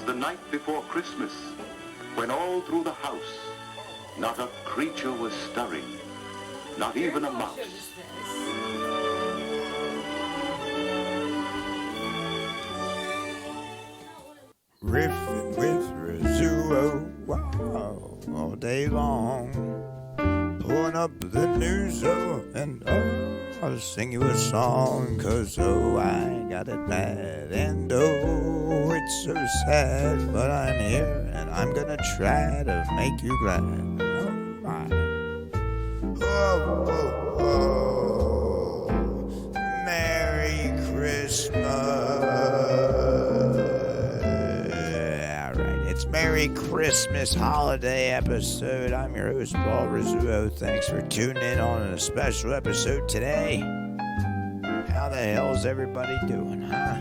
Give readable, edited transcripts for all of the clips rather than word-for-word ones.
was the night before Christmas, when all through the house, not a creature was stirring, not even a mouse. Riffin with Rizzuo, wow, all day long. Pulling up the news, and I'll sing you a song, 'cause I got it bad, and it's so sad, but I'm here, and I'm gonna try to make you glad. Oh my. Oh, Merry Christmas. It's Merry Christmas holiday episode. I'm your host, Paul Rizzuo. Thanks for tuning in on a special episode today. How the hell's everybody doing, huh?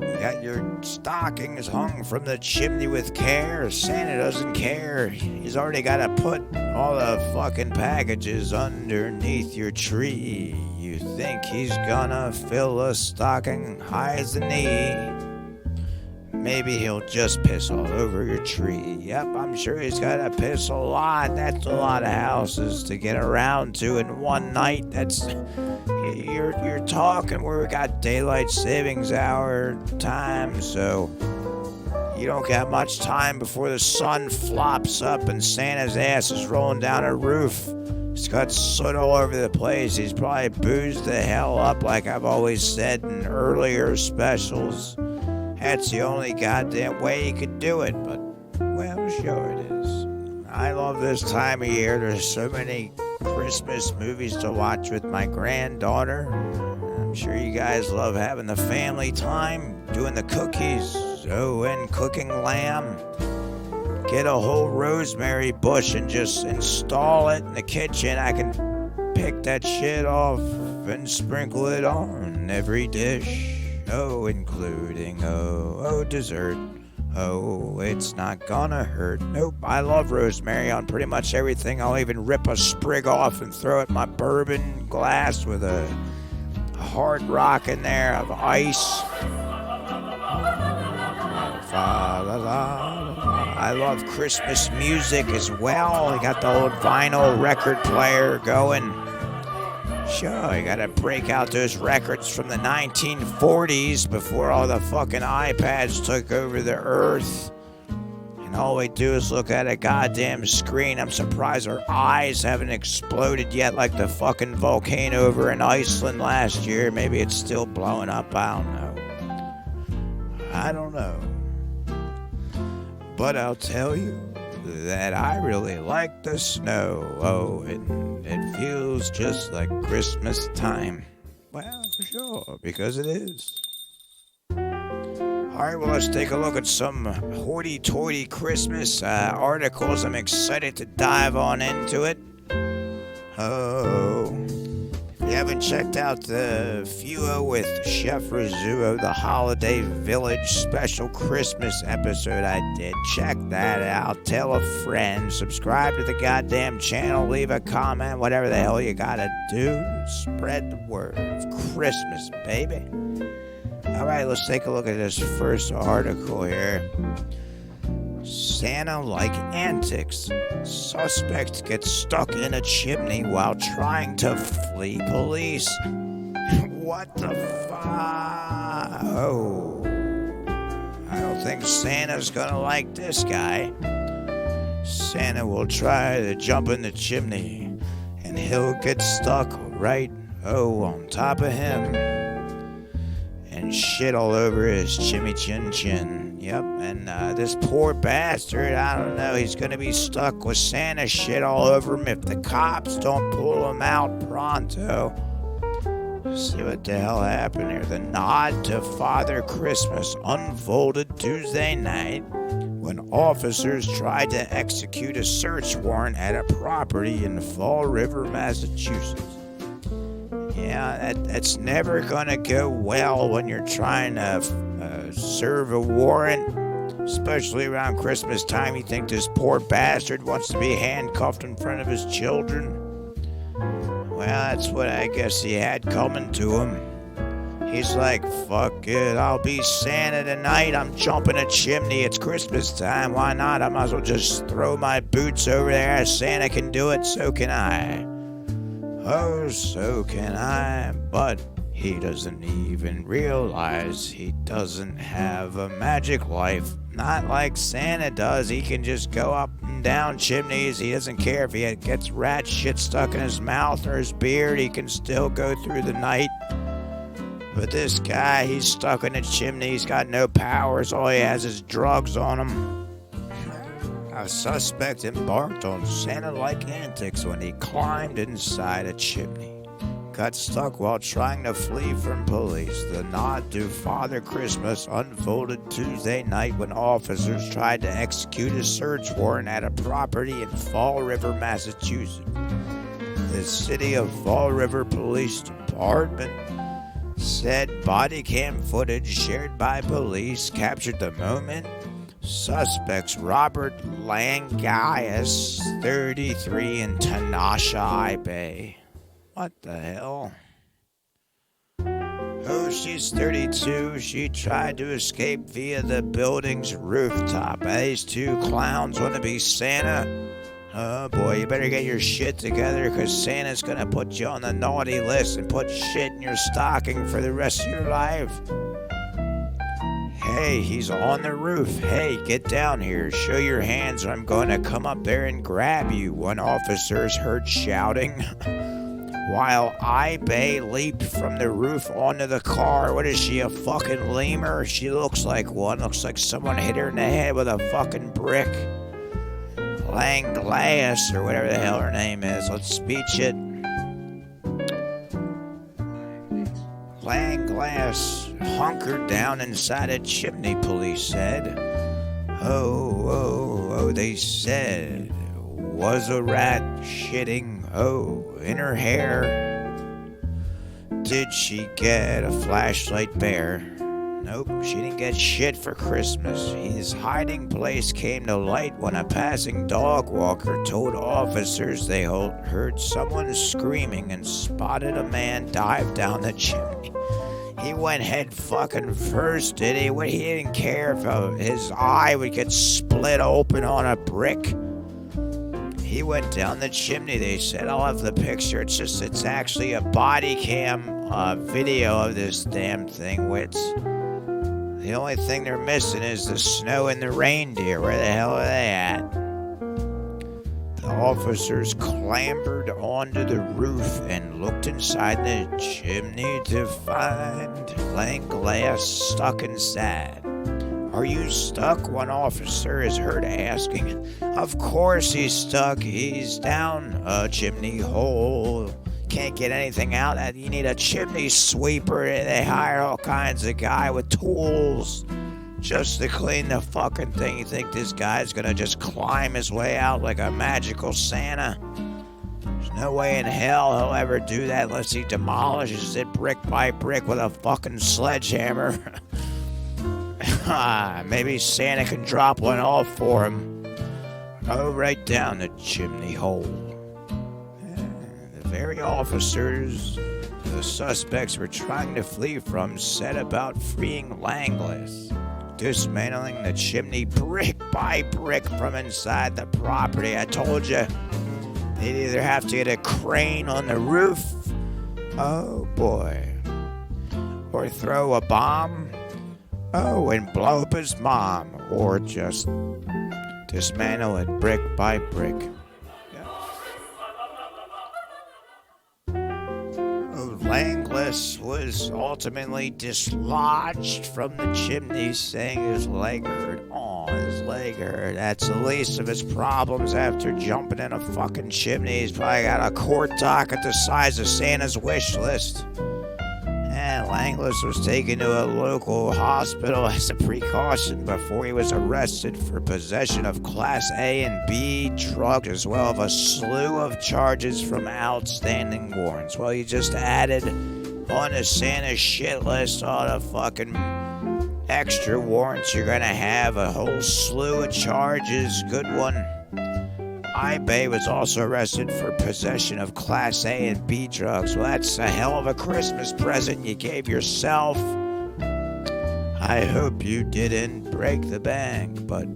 You got your stockings hung from the chimney with care. Santa doesn't care. He's already got to put all the fucking packages underneath your tree. You think he's gonna fill a stocking high as a knee? Maybe he'll just piss all over your tree. Yep, I'm sure he's got to piss a lot. That's a lot of houses to get around to in one night. You're talking where we got daylight savings hour time, so you don't got much time before the sun flops up and Santa's ass is rolling down a roof. He's got soot all over the place. He's probably boozed the hell up, like I've always said in earlier specials. That's the only goddamn way you could do it, but, well, sure it is. I love this time of year. There's so many Christmas movies to watch with my granddaughter. I'm sure you guys love having the family time, doing the cookies, and cooking lamb. Get a whole rosemary bush and just install it in the kitchen. I can pick that shit off and sprinkle it on every dish. Including, dessert. It's not gonna hurt. Nope, I love rosemary on pretty much everything. I'll even rip a sprig off and throw it in my bourbon glass with a hard rock in there of ice. I love Christmas music as well. I got the old vinyl record player going. Sure, you gotta break out those records from the 1940s before all the fucking iPads took over the earth. And all we do is look at a goddamn screen. I'm surprised our eyes haven't exploded yet like the fucking volcano over in Iceland last year. Maybe it's still blowing up, I don't know. But I'll tell you that I really like the snow. It feels just like Christmas time. Well, for sure, because it is. Alright, well, let's take a look at some hoity-toity Christmas articles. I'm excited to dive on into it. If you haven't checked out the Fuo with Chef Rizzuo, the Holiday Village special Christmas episode I did, check that out. Tell a friend. Subscribe to the goddamn channel. Leave a comment. Whatever the hell you gotta do. Spread the word of Christmas, baby. Alright, let's take a look at this first article here. Santa-like antics. Suspect gets stuck in a chimney while trying to flee police. What the fuck? I don't think Santa's gonna like this guy. Santa will try to jump in the chimney, and he'll get stuck right, on top of him. And shit all over his chimmy chin chin. Yep, and this poor bastard, I don't know, he's gonna be stuck with Santa shit all over him if the cops don't pull him out pronto. See what the hell happened here. The nod to Father Christmas unfolded Tuesday night when officers tried to execute a search warrant at a property in Fall River, Massachusetts. Yeah, that's never gonna go well when you're trying to serve a warrant, especially around Christmas time. You think this poor bastard wants to be handcuffed in front of his children? Well, that's what I guess he had coming to him. He's like, fuck it, I'll be Santa tonight. I'm jumping a chimney. It's Christmas time. Why not? I might as well just throw my boots over there. Santa can do it, so can I. Oh, so can I. But he doesn't even realize he doesn't have a magic life. Not like Santa does. He can just go up and down chimneys. He doesn't care if he gets rat shit stuck in his mouth or his beard. He can still go through the night. But this guy, he's stuck in a chimney. He's got no powers. All he has is drugs on him. A suspect embarked on Santa-like antics when he climbed inside a chimney. Got stuck while trying to flee from police. The nod to Father Christmas unfolded Tuesday night when officers tried to execute a search warrant at a property in Fall River, Massachusetts. The City of Fall River Police Department said body cam footage shared by police captured the moment suspects Robert Langias, 33, and Tanasha Ibe. What the hell? Oh, she's 32. She tried to escape via the building's rooftop. These two clowns want to be Santa. Oh boy, you better get your shit together, because Santa's gonna put you on the naughty list and put shit in your stocking for the rest of your life. Hey, he's on the roof. Hey, get down here. Show your hands or I'm going to come up there and grab you, one officer is heard shouting. While Ibe leaped from the roof onto the car. What is she, a fucking lemur? She looks like one. Looks like someone hit her in the head with a fucking brick. Langlass, or whatever the hell her name is. Let's speech it. Langlass hunkered down inside a chimney, police said. Oh, they said. Was a rat shitting, in her hair? Did she get a flashlight bear? Nope, she didn't get shit for Christmas. His hiding place came to light when a passing dog walker told officers they heard someone screaming and spotted a man dive down the chimney. He went head fucking first, did he? He didn't care if his eye would get split open on a brick. He went down the chimney, they said. I'll have the picture. It's actually a body cam video of this damn thing. The only thing they're missing is the snow and the reindeer. Where the hell are they at? The officers clambered onto the roof and looked inside the chimney to find Langlass stuck inside. Are you stuck? One officer is heard asking. Of course he's stuck. He's down a chimney hole. Can't get anything out. You need a chimney sweeper. They hire all kinds of guy with tools just to clean the fucking thing. You think this guy's gonna just climb his way out like a magical Santa? There's no way in hell he'll ever do that unless he demolishes it brick by brick with a fucking sledgehammer. Maybe Santa can drop one off for him. Right down the chimney hole. The very officers the suspects were trying to flee from set about freeing Langlass, dismantling the chimney brick by brick from inside the property. I told you, they'd either have to get a crane on the roof, oh boy, or throw a bomb, and blow up his mom, or just dismantle it brick by brick. Langlass was ultimately dislodged from the chimney, saying his leg hurt. His leg hurt. That's the least of his problems after jumping in a fucking chimney. He's probably got a court docket the size of Santa's wish list. Langlass was taken to a local hospital as a precaution before he was arrested for possession of Class A and B drugs, as well as a slew of charges from outstanding warrants. Well, you just added on to Santa's shit list all the fucking extra warrants you're gonna have, a whole slew of charges. Good one. Ibe was also arrested for possession of Class A and B drugs. Well, that's a hell of a Christmas present you gave yourself. I hope you didn't break the bank, but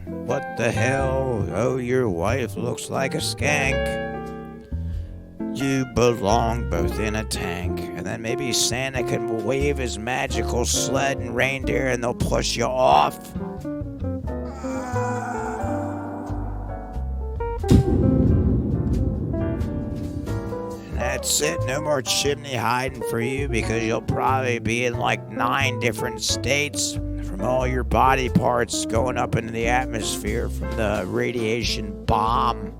what the hell? Oh, your wife looks like a skank. You belong both in a tank. And then maybe Santa can wave his magical sled and reindeer and they'll push you off. That's it. No more chimney hiding for you because you'll probably be in like 9 different states from all your body parts going up into the atmosphere from the radiation bomb.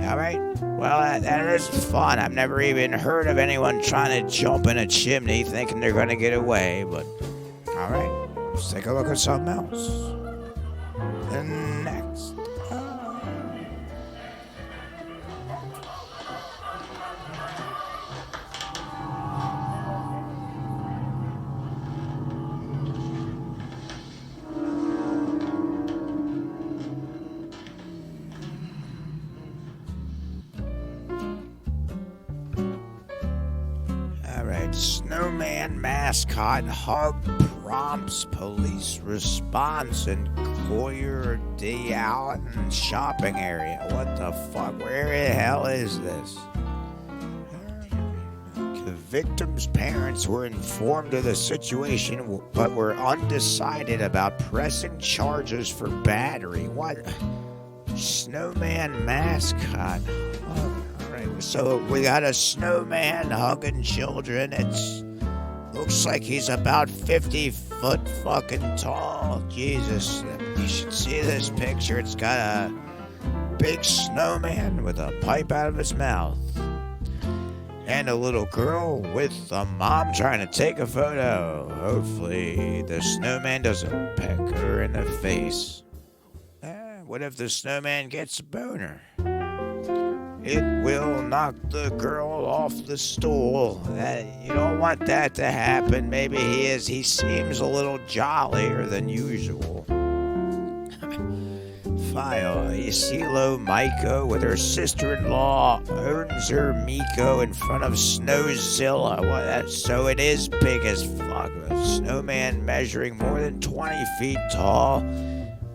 All right. Well, that is fun. I've never even heard of anyone trying to jump in a chimney thinking they're going to get away. But all right. Let's take a look at something else. And next. Snowman mascot hug prompts police response in Coeur d'Alene shopping area. What the fuck? Where the hell is this? The victim's parents were informed of the situation, but were undecided about pressing charges for battery. What? Snowman mascot. So we got a snowman hugging children. Looks like he's about 50 foot fucking tall. Jesus, you should see this picture. It's got a big snowman with a pipe out of his mouth. And a little girl with a mom trying to take a photo. Hopefully the snowman doesn't peck her in the face. What if the snowman gets a boner? It will knock the girl off the stool. You don't want that to happen. Maybe he seems a little jollier than usual. File. Isilo Maiko with her sister-in-law owns her Miko in front of Snowzilla. So it is big as fuck. A snowman measuring more than 20 feet tall.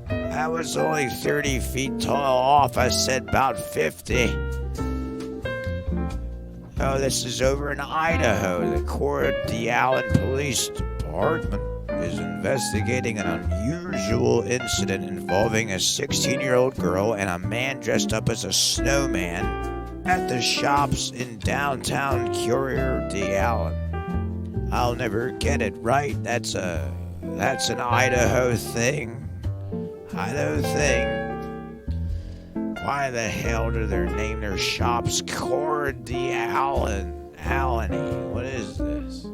I was only 30 feet tall off. I said about 50. Oh, this is over in Idaho. The Coeur d'Alene Police Department is investigating an unusual incident involving a 16-year-old girl and a man dressed up as a snowman at the shops in downtown Coeur d'Alene. I'll never get it right. That's an Idaho thing. Why the hell do they name their shops Coeur d'Alene? What is this?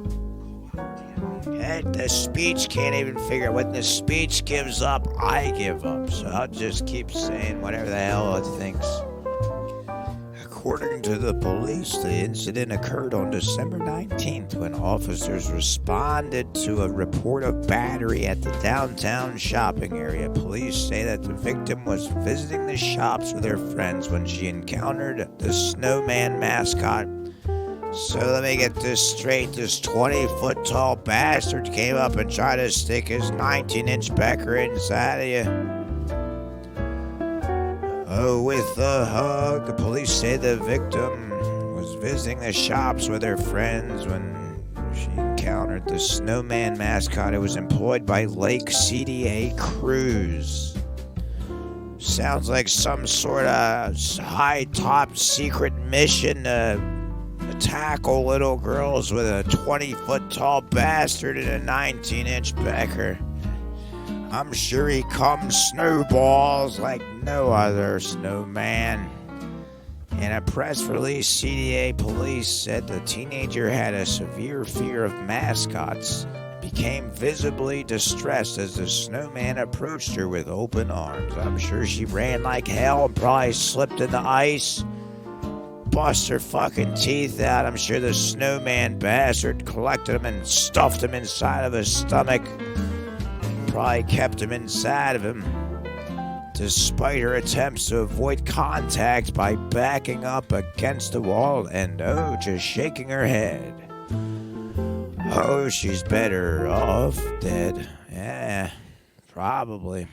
The speech can't even figure out. When the speech gives up, I give up. So I'll just keep saying whatever the hell it thinks. According to the police, the incident occurred on December 19th when officers responded to a report of battery at the downtown shopping area. Police say that the victim was visiting the shops with her friends when she encountered the snowman mascot. So let me get this straight. This 20-foot tall bastard came up and tried to stick his 19-inch pecker inside of you. Oh, with a hug. The police say the victim was visiting the shops with her friends when she encountered the snowman mascot. It was employed by Lake CDA crews. Sounds like some sort of high-top secret mission to tackle little girls with a 20-foot tall bastard and a 19-inch pecker. I'm sure he comes snowballs like no other snowman. In a press release, CDA police said the teenager had a severe fear of mascots and became visibly distressed as the snowman approached her with open arms. I'm sure she ran like hell and probably slipped in the ice, bust her fucking teeth out. I'm sure the snowman bastard collected them and stuffed them inside of his stomach. Probably kept him inside of him despite her attempts to avoid contact by backing up against the wall and, just shaking her head. Oh, she's better off dead. Yeah, probably.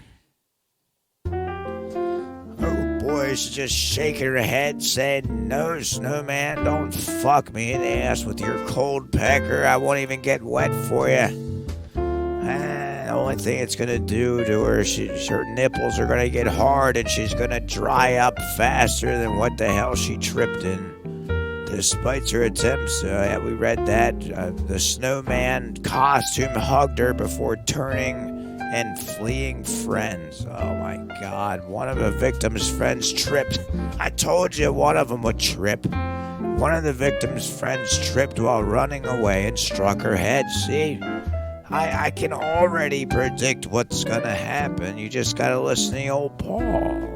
Oh boy, she's just shaking her head saying, no, snowman, don't fuck me in the ass with your cold pecker. I won't even get wet for you. The only thing it's going to do to her, her nipples are going to get hard and she's going to dry up faster than what the hell she tripped in. Despite her attempts, we read that the snowman costume hugged her before turning and fleeing friends. Oh my God, one of the victim's friends tripped. I told you one of them would trip. One of the victim's friends tripped while running away and struck her head. See? I can already predict what's gonna happen. You just gotta listen to old Paul.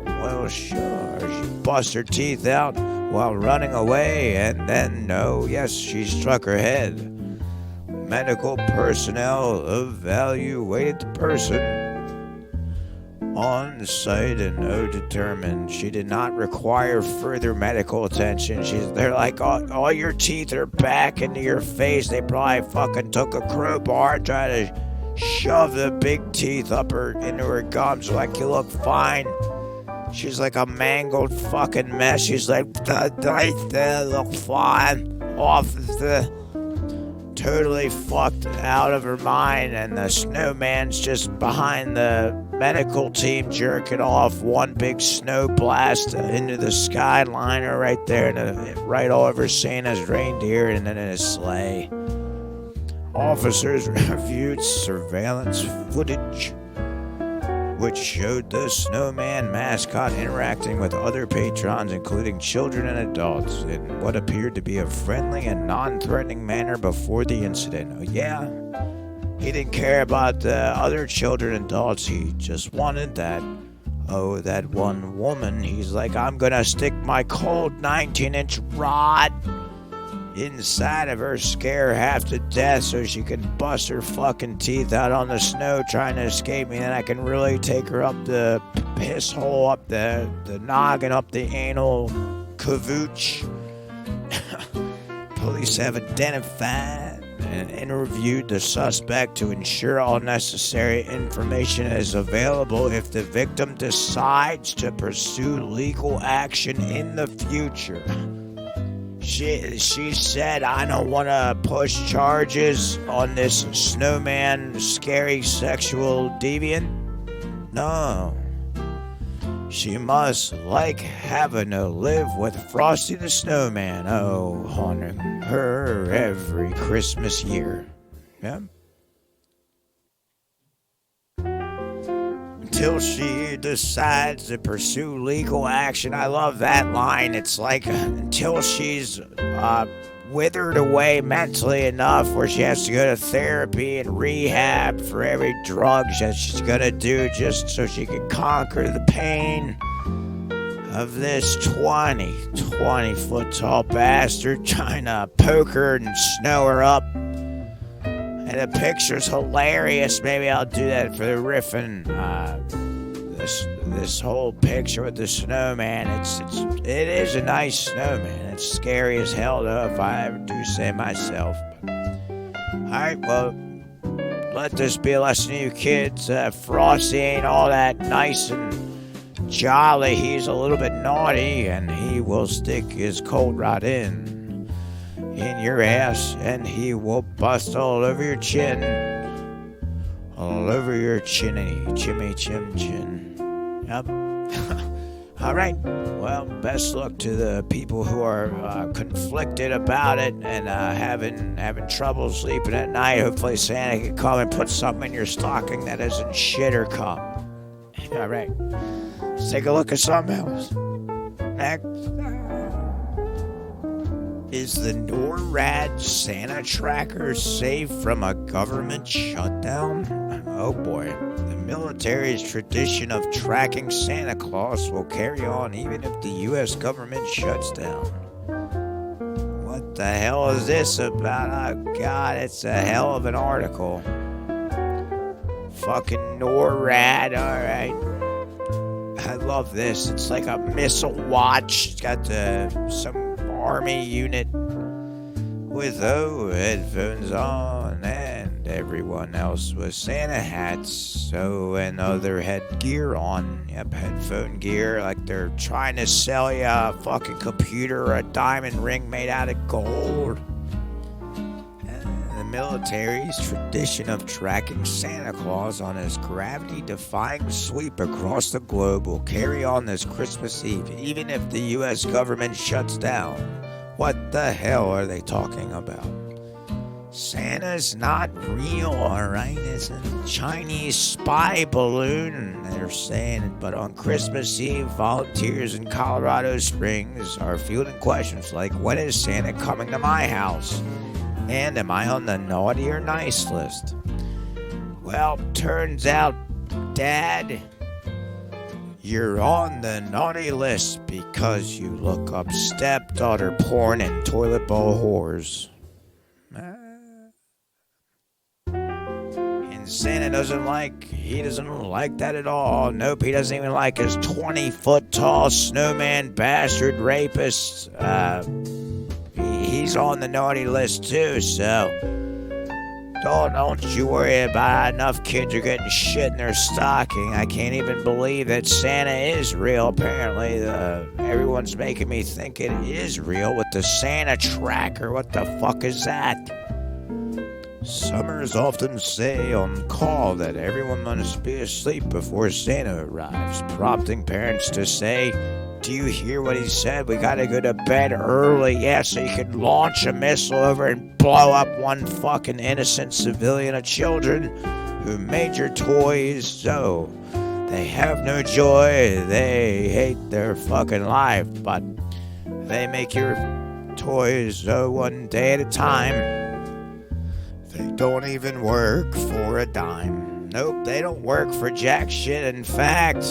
Well, sure, she bust her teeth out while running away, and then, she struck her head. Medical personnel evaluated the person on site and determined she did not require further medical attention. They're like, all your teeth are back into your face. They probably fucking took a crowbar and tried to shove the big teeth into her gums. Like, you look fine. She's like a mangled fucking mess. She's like, I look fine. Off the... Totally fucked out of her mind, and the snowman's just behind the medical team jerking off. One big snow blast into the skyliner right there, and right over Santa's reindeer and then in his sleigh. Officers reviewed surveillance footage which showed the snowman mascot interacting with other patrons, including children and adults, in what appeared to be a friendly and non-threatening manner before the incident. Oh, yeah, he didn't care about the other children and adults. He just wanted that one woman. He's like, I'm gonna stick my cold 19-inch rod inside of her, scare her half to death so she can bust her fucking teeth out on the snow trying to escape me. Then I can really take her up the piss hole, up the noggin, up the anal cavooch. Police have identified and interviewed the suspect to ensure all necessary information is available if the victim decides to pursue legal action in the future. She said, I don't want to push charges on this snowman, scary sexual deviant. No. She must like having to live with Frosty the Snowman, haunting her every Christmas year. Yeah. Until she decides to pursue legal action. I love that line. It's like until she's withered away mentally enough where she has to go to therapy and rehab for every drug that she's gonna do just so she can conquer the pain of this 20 foot tall bastard trying to poke her and snow her up. And the picture's hilarious. Maybe I'll do that for the Riffin. This whole picture with the snowman. It is a nice snowman. It's scary as hell though, if I ever do say myself. Alright, well, let this be a lesson to you kids. Frosty ain't all that nice and jolly. He's a little bit naughty, and he will stick his cold rod in your ass, and he will bust all over your chin. All over your chinny, chimmy chim chin. Yep. Alright, well, best luck to the people who are conflicted about it and having trouble sleeping at night. Hopefully Santa can come and put something in your stocking that isn't shit or cum. Alright, let's take a look at something else. Next. Is the NORAD Santa tracker safe from a government shutdown? Oh boy. The military's tradition of tracking Santa Claus will carry on even if the U.S. government shuts down. What the hell is this about? Oh God, it's a hell of an article. Fucking NORAD, alright. I love this. It's like a missile watch. It's got some army unit with headphones on, and everyone else with Santa hats, and other headgear on. Yep, headphone gear, like they're trying to sell you a fucking computer or a diamond ring made out of gold. The military's tradition of tracking Santa Claus on his gravity-defying sweep across the globe will carry on this Christmas Eve, even if the U.S. government shuts down. What the hell are they talking about? Santa's not real, alright? It's a Chinese spy balloon, they're saying. But on Christmas Eve, volunteers in Colorado Springs are fielding questions like, when is Santa coming to my house? And am I on the naughty or nice list? Well, turns out, Dad, you're on the naughty list because you look up stepdaughter porn and toilet bowl whores. And Santa doesn't like that at all. Nope, he doesn't even like his 20-foot tall snowman bastard rapist. He's on the naughty list too, so don't you worry about it. Enough kids are getting shit in their stocking. I can't even believe that Santa is real. Apparently, everyone's making me think it is real with the Santa tracker. What the fuck is that? Summers often say on call that everyone must be asleep before Santa arrives, prompting parents to say, do you hear what he said? We gotta go to bed early, yeah, so you can launch a missile over and blow up one fucking innocent civilian of children who made your toys so they have no joy, they hate their fucking life, but they make your toys one day at a time. They don't even work for a dime. Nope, they don't work for jack shit. In fact,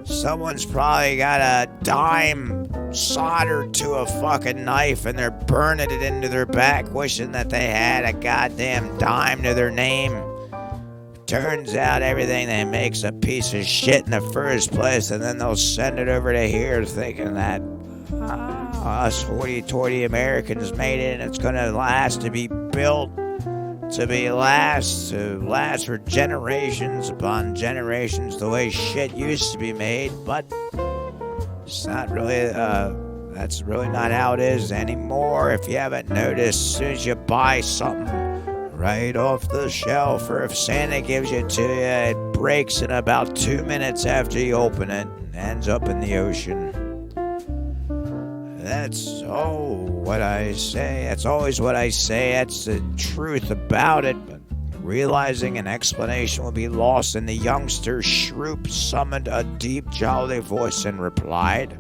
someone's probably got a dime soldered to a fucking knife and they're burning it into their back, wishing that they had a goddamn dime to their name. Turns out everything they make's a piece of shit in the first place, and then they'll send it over to here thinking that us hoity-toity Americans made it and it's gonna last to be built, to last for generations upon generations, the way shit used to be made. But it's not really, that's really not how it is anymore. If you haven't noticed, as soon as you buy something right off the shelf, or if Santa gives it to you, it breaks in about 2 minutes after you open it and ends up in the ocean. That's what I say. That's always what I say. That's the truth about it. But realizing an explanation will be lost, and the youngster Shroop summoned a deep, jolly voice and replied,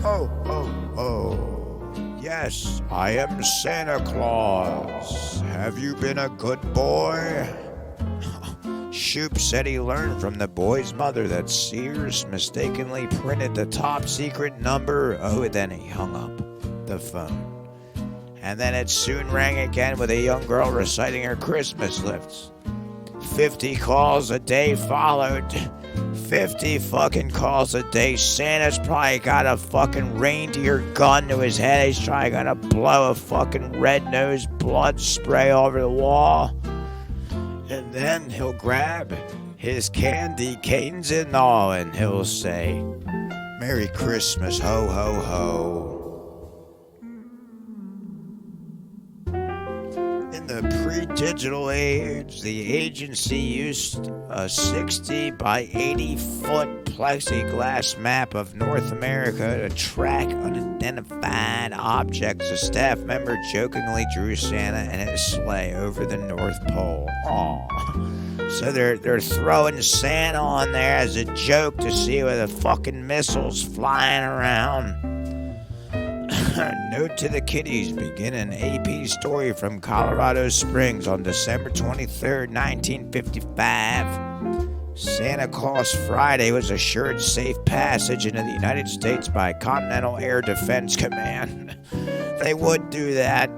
Oh, yes, I am Santa Claus. Have you been a good boy? Shoop said he learned from the boy's mother that Sears mistakenly printed the top secret number. Then he hung up the phone. And then it soon rang again with a young girl reciting her Christmas lists. 50 calls a day followed. 50 fucking calls a day. Santa's probably got a fucking reindeer gun to his head. He's probably gonna blow a fucking red-nosed blood spray over the wall. And then he'll grab his candy canes and all, and he'll say, Merry Christmas, ho, ho, ho. In the pre-digital age, the agency used a 60 by 80 foot plexiglass map of North America to track unidentified objects. A staff member jokingly drew Santa and his sleigh over the North Pole. Aww. So they're throwing Santa on there as a joke to see where the fucking missiles flying around. Note to the kiddies, begin an AP story from Colorado Springs on December 23rd, 1955. Santa Claus Friday was assured safe passage into the United States by Continental Air Defense Command. They would do that.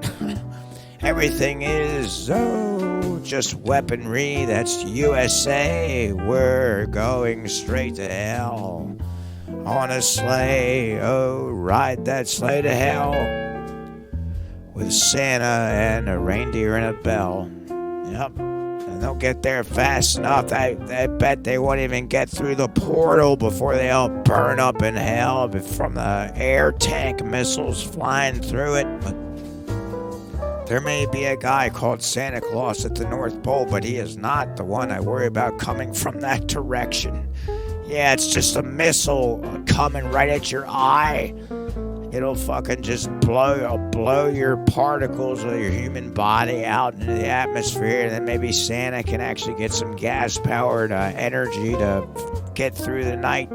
Everything is so just weaponry. That's USA. We're going straight to hell. On a sleigh, oh, ride that sleigh to hell. With Santa and a reindeer and a bell. Yep. And they'll get there fast enough. I bet they won't even get through the portal before they all burn up in hell from the air tank missiles flying through it. But there may be a guy called Santa Claus at the North Pole, but he is not the one I worry about coming from that direction. Yeah, it's just a missile coming right at your eye. It'll fucking just blow your particles of your human body out into the atmosphere, and then maybe Santa can actually get some gas-powered energy to get through the night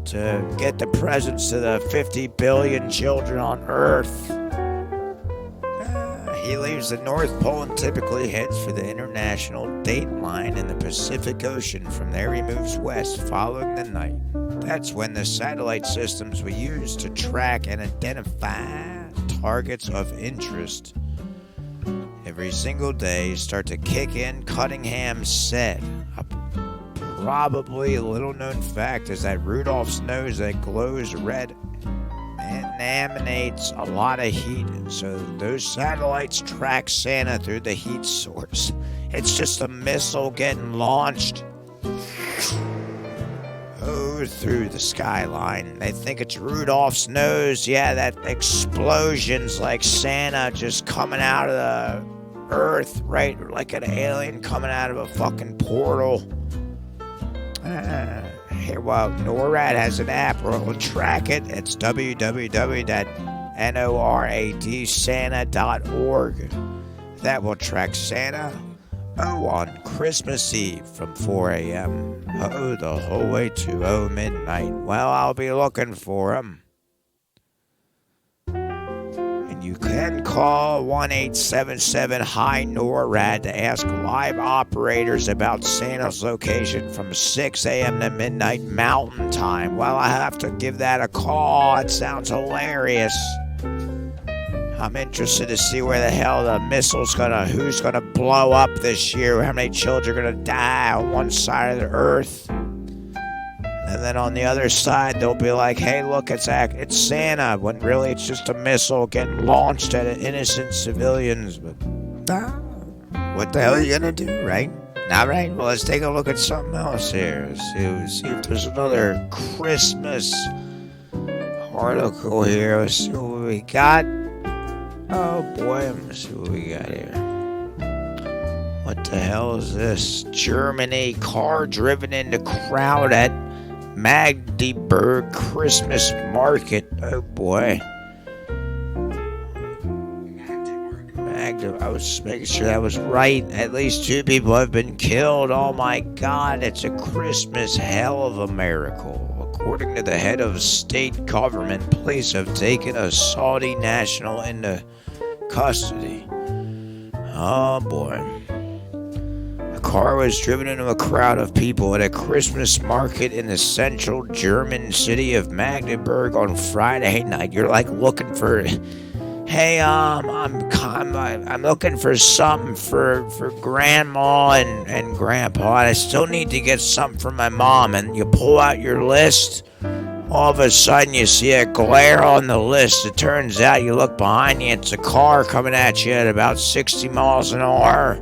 to get the presents to the 50 billion children on Earth. He leaves the North Pole and typically heads for the international date line in the Pacific Ocean. From there he moves west, following the night. That's when the satellite systems we use to track and identify targets of interest every single day start to kick in. Cunningham said. A probably little known fact is that Rudolph's nose that glows red emanates a lot of heat, and so those satellites track Santa through the heat source. It's just a missile getting launched through the skyline. They think it's Rudolph's nose. Yeah, that explosion's like Santa just coming out of the earth, right? Like an alien coming out of a fucking portal. Here, well, NORAD has an app where it will track it. It's www.noradsanta.org. That will track Santa. Oh, on Christmas Eve from 4 a.m. Oh, the whole way to midnight. Well, I'll be looking for him. And you can call 1-877-HI-NORAD to ask live operators about Santa's location from 6 a.m. to midnight Mountain Time. Well, I have to give that a call. It sounds hilarious. I'm interested to see where the hell the who's gonna blow up this year, how many children are gonna die on one side of the earth. And then on the other side, they'll be like, hey, look, it's Santa, when really it's just a missile getting launched at innocent civilians. But what the hell are you gonna do, right? All right, well, let's take a look at something else here. See if there's another Christmas article here. Let's see what we got. Oh boy, let's see what we got here. What the hell is this? Germany, car driven into crowd at Magdeburg Christmas market. Oh boy. I was making sure that was right. At least 2 people have been killed. Oh my God, it's a Christmas hell of a miracle. According to the head of state government, police have taken a Saudi national into custody. Oh boy. A car was driven into a crowd of people at a Christmas market in the central German city of Magdeburg on Friday night. You're like looking for, hey, I'm looking for something for grandma and grandpa. I still need to get something for my mom. And you pull out your list. All of a sudden, you see a glare on the list. It turns out you look behind you, it's a car coming at you at about 60 miles an hour.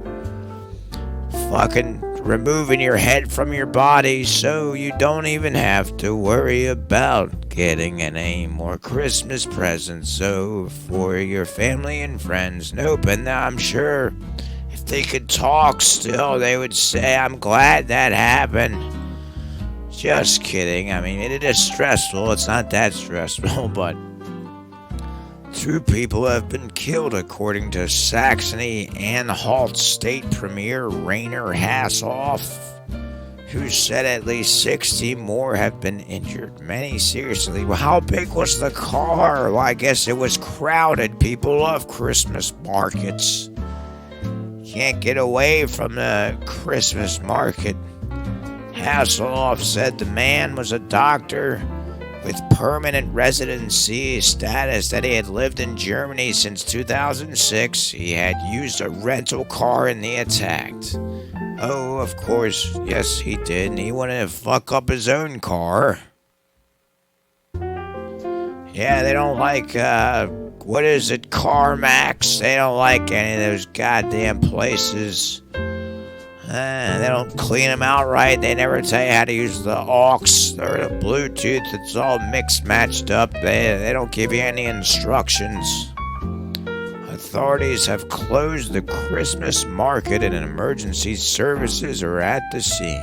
Fucking removing your head from your body so you don't even have to worry about getting any more Christmas presents. So for your family and friends, nope. And I'm sure if they could talk still, they would say, I'm glad that happened. Just kidding. I mean, it is stressful. It's not that stressful, but 2 people have been killed, according to Saxony-Anhalt State Premier Rainer Hasselhoff, who said at least 60 more have been injured, many seriously. Well, how big was the car? Well, I guess it was crowded. People love Christmas markets. Can't get away from the Christmas market. Hasselhoff said the man was a doctor with permanent residency status that he had lived in Germany since 2006. He had used a rental car in the attack. Oh, of course, yes, he did. And he wanted to fuck up his own car. Yeah, they don't like, what is it, CarMax? They don't like any of those goddamn places. They don't clean them out right. They never tell you how to use the aux or the Bluetooth. It's all mixed, matched up. They don't give you any instructions. Authorities have closed the Christmas market and emergency services are at the scene.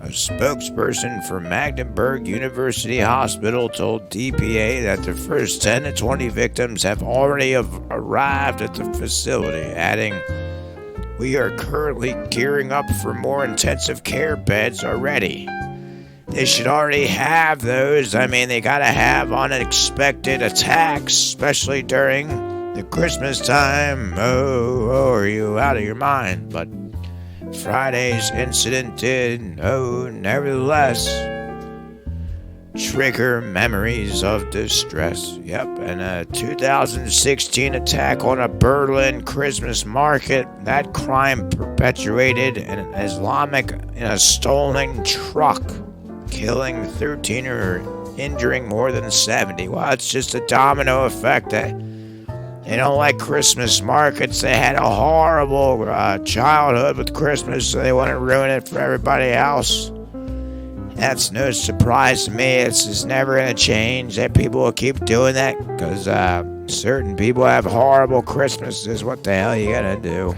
A spokesperson for Magdeburg University Hospital told DPA that the first 10 to 20 victims have already arrived at the facility, adding, "We are currently gearing up for more intensive care beds already." They should already have those. I mean, they gotta have unexpected attacks, especially during the Christmas time. Oh, are you out of your mind? But Friday's incident did, nevertheless, trigger memories of distress. Yep, and a 2016 attack on a Berlin Christmas market. That crime perpetuated an Islamic in a stolen truck, killing 13 or injuring more than 70. Well, it's just a domino effect. They don't like Christmas markets. They had a horrible childhood with Christmas, so they want to ruin it for everybody else. That's no surprise to me. It's just never going to change. That people will keep doing that because certain people have horrible Christmases. What the hell you gonna do?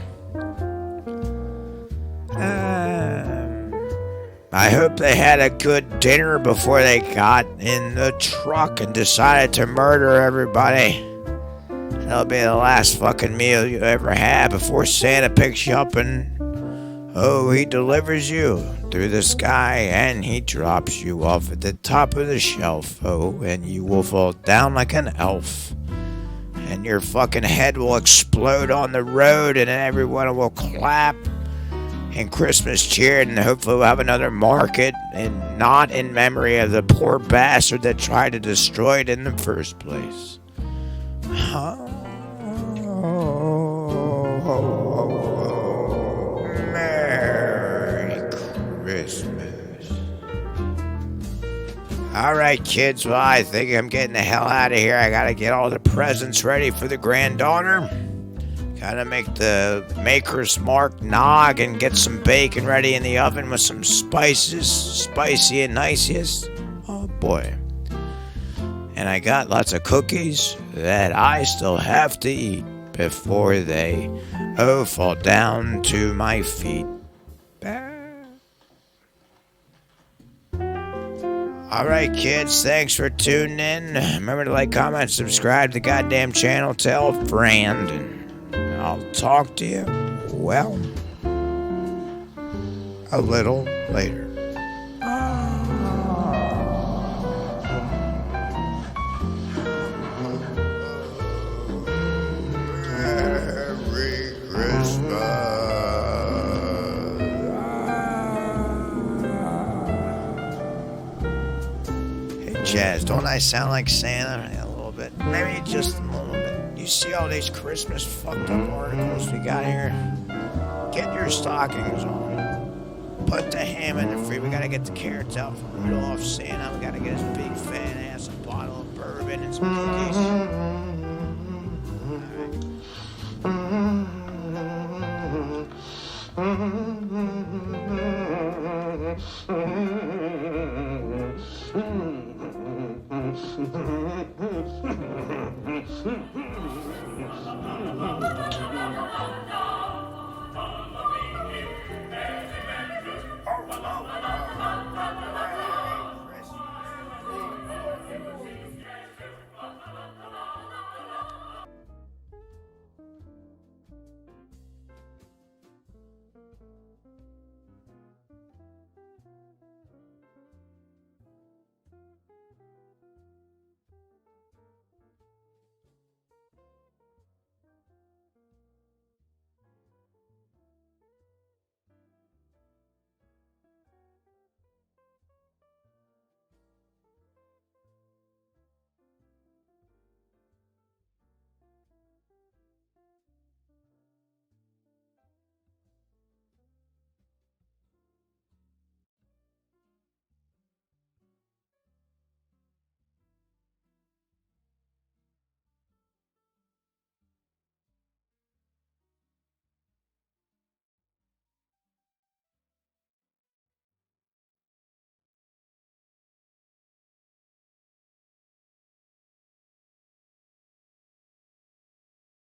I hope they had a good dinner before they got in the truck and decided to murder everybody. That'll be the last fucking meal you ever have before Santa picks you up and, he delivers you through the sky and he drops you off at the top of the shelf, and you will fall down like an elf. And your fucking head will explode on the road and everyone will clap and Christmas cheer, and hopefully we'll have another market, and not in memory of the poor bastard that tried to destroy it in the first place. Merry Christmas. Alright, kids, well, I think I'm getting the hell out of here. I gotta get all the presents ready for the granddaughter. Gotta make the Maker's Mark nog and get some bacon ready in the oven with some spices, spicy and nicest. Oh boy. And I got lots of cookies that I still have to eat before they, fall down to my feet. Alright, kids, thanks for tuning in. Remember to like, comment, subscribe to the goddamn channel, tell a friend, and I'll talk to you, well, a little later. Merry Christmas. Hey, Jazz, don't I sound like Santa? A little bit. Maybe just a little bit. You see all these Christmas fucked up articles we got here? Get your stockings on. Put the ham in the fridge. We gotta get the carrots out from Rudolph Santa. We gotta get his big fat ass a bottle of bourbon and some cookies. All right.